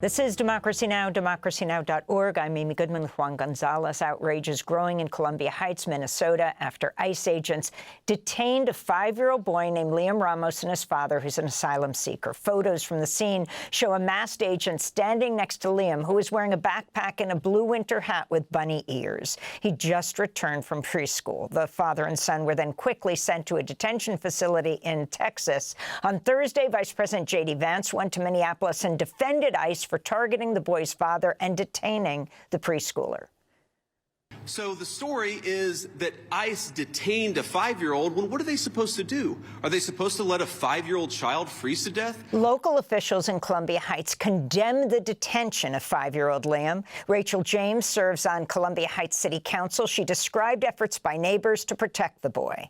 This is Democracy Now!, democracynow.org. I'm Amy Goodman with Juan Gonzalez. Outrage is growing in Columbia Heights, Minnesota, after ICE agents detained a 5-year-old boy named Liam Ramos and his father, who's an asylum seeker. Photos from the scene show a masked agent standing next to Liam, who is wearing a backpack and a blue winter hat with bunny ears. He just returned from preschool. The father and son were then quickly sent to a detention facility in Texas. On Thursday, Vice President J.D. Vance went to Minneapolis and defended ICE for targeting the boy's father and detaining the preschooler. So the story is that ICE detained a 5-year-old. Well, what are they supposed to do? Are they supposed to let a 5-year-old child freeze to death? Local officials in Columbia Heights condemned the detention of 5-year-old Liam. Rachel James serves on Columbia Heights City Council. She described efforts by neighbors to protect the boy.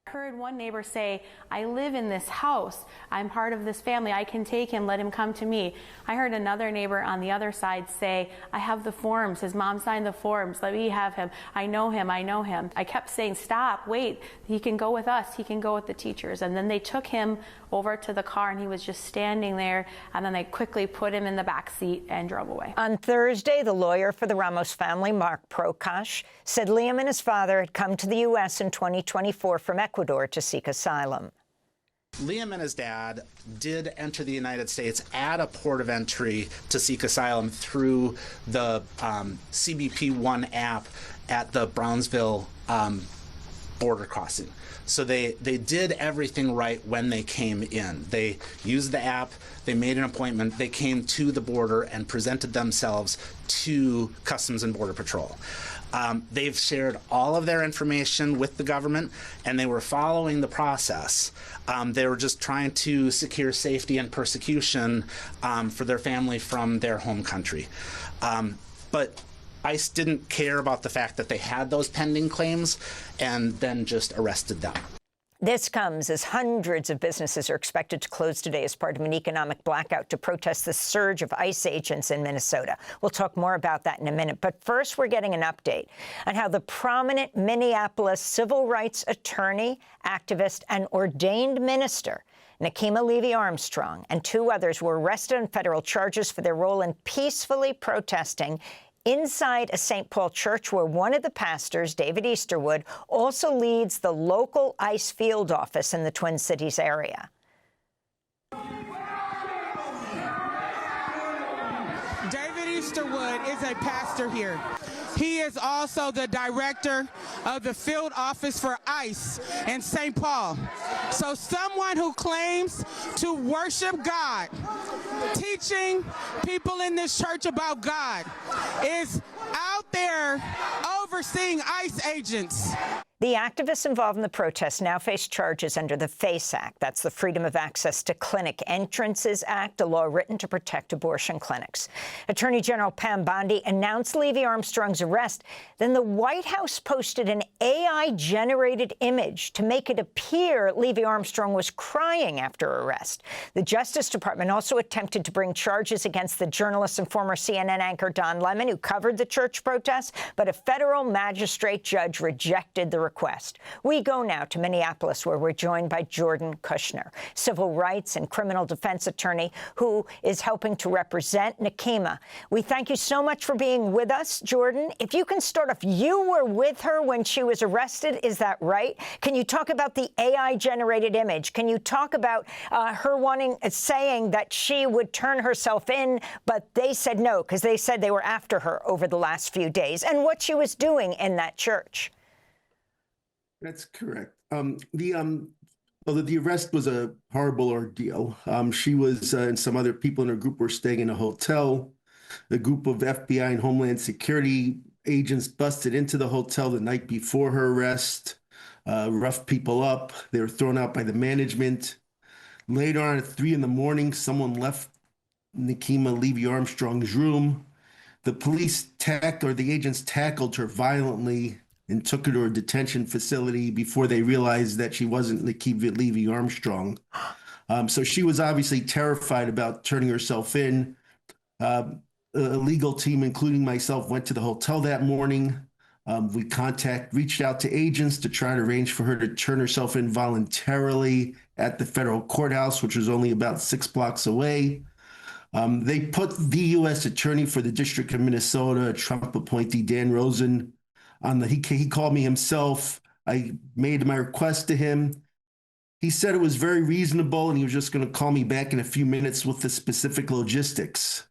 I heard one neighbor say, I live in this house. I'm part of this family. I can take him. Let him come to me. I heard another neighbor on the other side say, I have the forms. His mom signed the forms. Let me have him. I know him. I know him. I kept saying, stop, wait. He can go with us. He can go with the teachers. And then they took him over to the car, and he was just standing there. And then they quickly put him in the back seat and drove away. On Thursday, the lawyer for the Ramos family, Mark Prokash, said Liam and his father had come to the U.S. in 2024 from Ecuador to seek asylum. Liam and his dad did enter the United States at a port of entry to seek asylum through the CBP-1 app at the Brownsville border crossing. So they did everything right when they came in. They used the app, they made an appointment, they came to the border and presented themselves to Customs and Border Patrol. They've shared all of their information with the government, and they were following the process. They were just trying to secure safety and persecution for their family from their home country. But ICE didn't care about the fact that they had those pending claims and then just arrested them. This comes as hundreds of businesses are expected to close today as part of an economic blackout to protest the surge of ICE agents in Minnesota. We'll talk more about that in a minute. But first, we're getting an update on how the prominent Minneapolis civil rights attorney, activist, and ordained minister Nekima Levy Armstrong and 2 others were arrested on federal charges for their role in peacefully protesting inside a St. Paul church where one of the pastors, David Easterwood, also leads the local ICE field office in the Twin Cities area. David Easterwood is a pastor here. He is also the director of the field office for ICE in St. Paul. So someone who claims to worship God, teaching people in this church about God, is out there overseeing ICE agents. The activists involved in the protests now face charges under the FACE Act. That's the Freedom of Access to Clinic Entrances Act, a law written to protect abortion clinics. Attorney General Pam Bondi announced Levy Armstrong's arrest. Then the White House posted an AI-generated image to make it appear Levy Armstrong was crying after arrest. The Justice Department also attempted to bring charges against the journalist and former CNN anchor Don Lemon, who covered the church protests, but a federal magistrate judge rejected the request. We go now to Minneapolis, where we're joined by Jordan Kushner, civil rights and criminal defense attorney who is helping to represent Nekima. We thank you so much for being with us, Jordan. If you can start off, you were with her when she was arrested, is that right? Can you talk about the AI-generated image? Can you talk about her saying that she would turn herself in, but they said no, because they said they were after her over the last few days, and what she was doing in that church? That's correct. Although the arrest was a horrible ordeal, she was and some other people in her group were staying in a hotel. A group of FBI and Homeland Security agents busted into the hotel the night before her arrest, roughed people up. They were thrown out by the management. Later on at 3 in the morning, someone left Nekima Levy Armstrong's room. The agents tackled her violently and took her to a detention facility before they realized that she wasn't Nekima Levy Armstrong. So she was obviously terrified about turning herself in. A legal team, including myself, went to the hotel that morning. We reached out to agents to try to arrange for her to turn herself in voluntarily at the federal courthouse, which was only about 6 blocks away. They put the U.S. Attorney for the District of Minnesota, Trump appointee Dan Rosen, on the. He called me himself. I made my request to him. He said it was very reasonable, and he was just going to call me back in a few minutes with the specific logistics.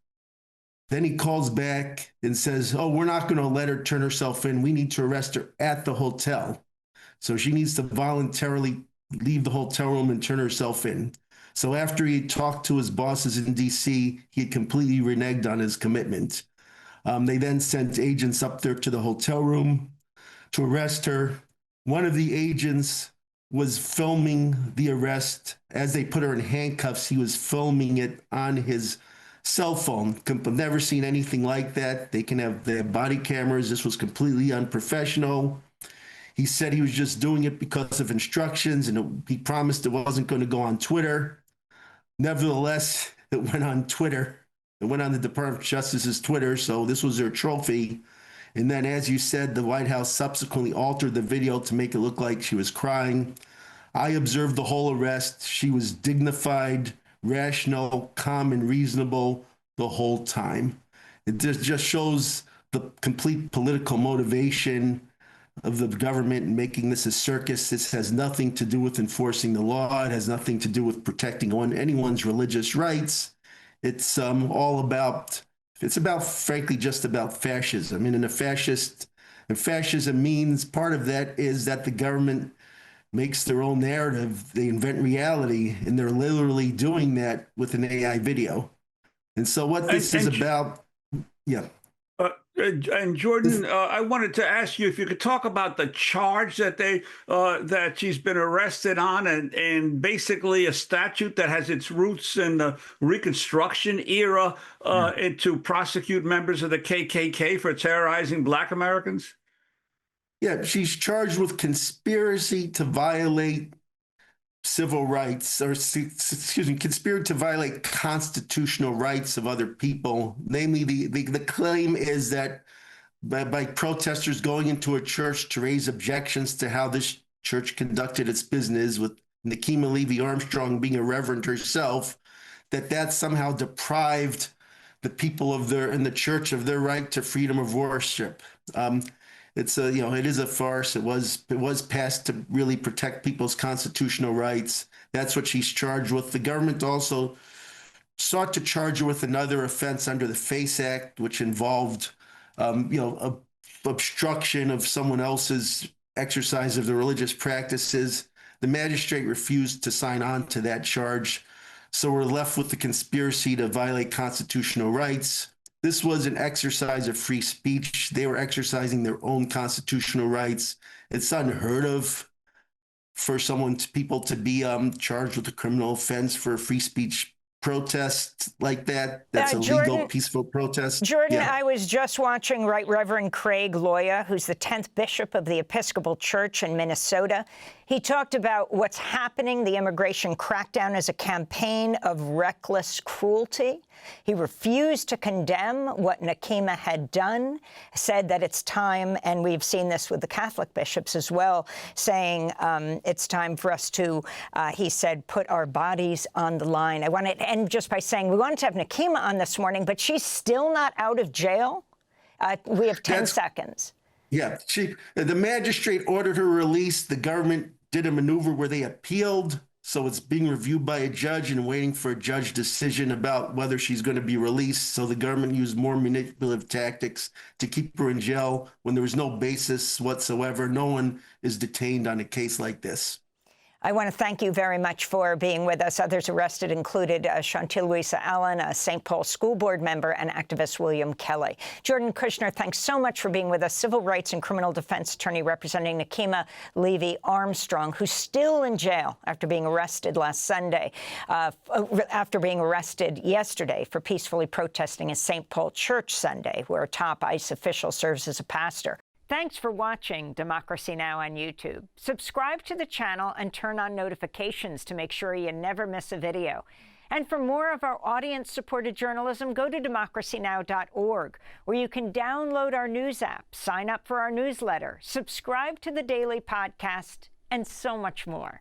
Then he calls back and says, "Oh, we're not going to let her turn herself in. We need to arrest her at the hotel. So she needs to voluntarily leave the hotel room and turn herself in." So after he talked to his bosses in D.C., he had completely reneged on his commitment. They then sent agents up there to the hotel room to arrest her. One of the agents was filming the arrest. As they put her in handcuffs, he was filming it on his cell phone. I've never seen anything like that. They have body cameras. This was completely unprofessional. He said he was just doing it because of instructions, and he promised it wasn't going to go on Twitter. Nevertheless, it went on Twitter. It went on the Department of Justice's Twitter, so this was their trophy. And then, as you said, the White House subsequently altered the video to make it look like she was crying. I observed the whole arrest. She was dignified, rational, calm, and reasonable the whole time. It just shows the complete political motivation of the government in making this a circus. This has nothing to do with enforcing the law. It has nothing to do with protecting anyone's religious rights. It's about, frankly, just about fascism. And fascism means part of that is that the government makes their own narrative. They invent reality, and they're literally doing that with an AI video. And so what this is about, yeah. And Jordan, I wanted to ask you if you could talk about the charge that that she's been arrested on, and basically a statute that has its roots in the Reconstruction era, and to prosecute members of the KKK for terrorizing Black Americans. Yeah, she's charged with conspiracy to violate civil rights, or excuse me, conspiracy to violate constitutional rights of other people. Namely, the claim is that by protesters going into a church to raise objections to how this church conducted its business, with Nekima Levy Armstrong being a reverend herself, that somehow deprived the people in the church of their right to freedom of worship. It is a farce. It was passed to really protect people's constitutional rights. That's what she's charged with. The government also sought to charge her with another offense under the FACE Act, which involved, obstruction of someone else's exercise of the religious practices. The magistrate refused to sign on to that charge. So we're left with the conspiracy to violate constitutional rights. This was an exercise of free speech. They were exercising their own constitutional rights. It's unheard of for people to be charged with a criminal offense for a free speech protest like that. That's a legal, peaceful protest. Jordan, yeah. I was just watching Right Reverend Craig Loya, who's the 10th Bishop of the Episcopal Church in Minnesota. He talked about what's happening, the immigration crackdown, as a campaign of reckless cruelty. He refused to condemn what Nekima had done, said that it's time, and we've seen this with the Catholic bishops as well, saying it's time for us to, he said, put our bodies on the line. I want to end just by saying we wanted to have Nekima on this morning, but she's still not out of jail. We have 10 seconds. Yeah, the magistrate ordered her release. The government did a maneuver where they appealed. So it's being reviewed by a judge and waiting for a judge decision about whether she's going to be released. So the government used more manipulative tactics to keep her in jail when there was no basis whatsoever. No one is detained on a case like this. I want to thank you very much for being with us. Others arrested included Chantil Louisa Allen, a St. Paul school board member, and activist William Kelly. Jordan Kushner, thanks so much for being with us. Civil rights and criminal defense attorney representing Nekima Levy Armstrong, who's still in jail after being arrested last Sunday, after being arrested yesterday for peacefully protesting a St. Paul church Sunday, where a top ICE official serves as a pastor. Thanks for watching Democracy Now! On YouTube. Subscribe to the channel and turn on notifications to make sure you never miss a video. And for more of our audience-supported journalism, go to democracynow.org, where you can download our news app, sign up for our newsletter, subscribe to the daily podcast, and so much more.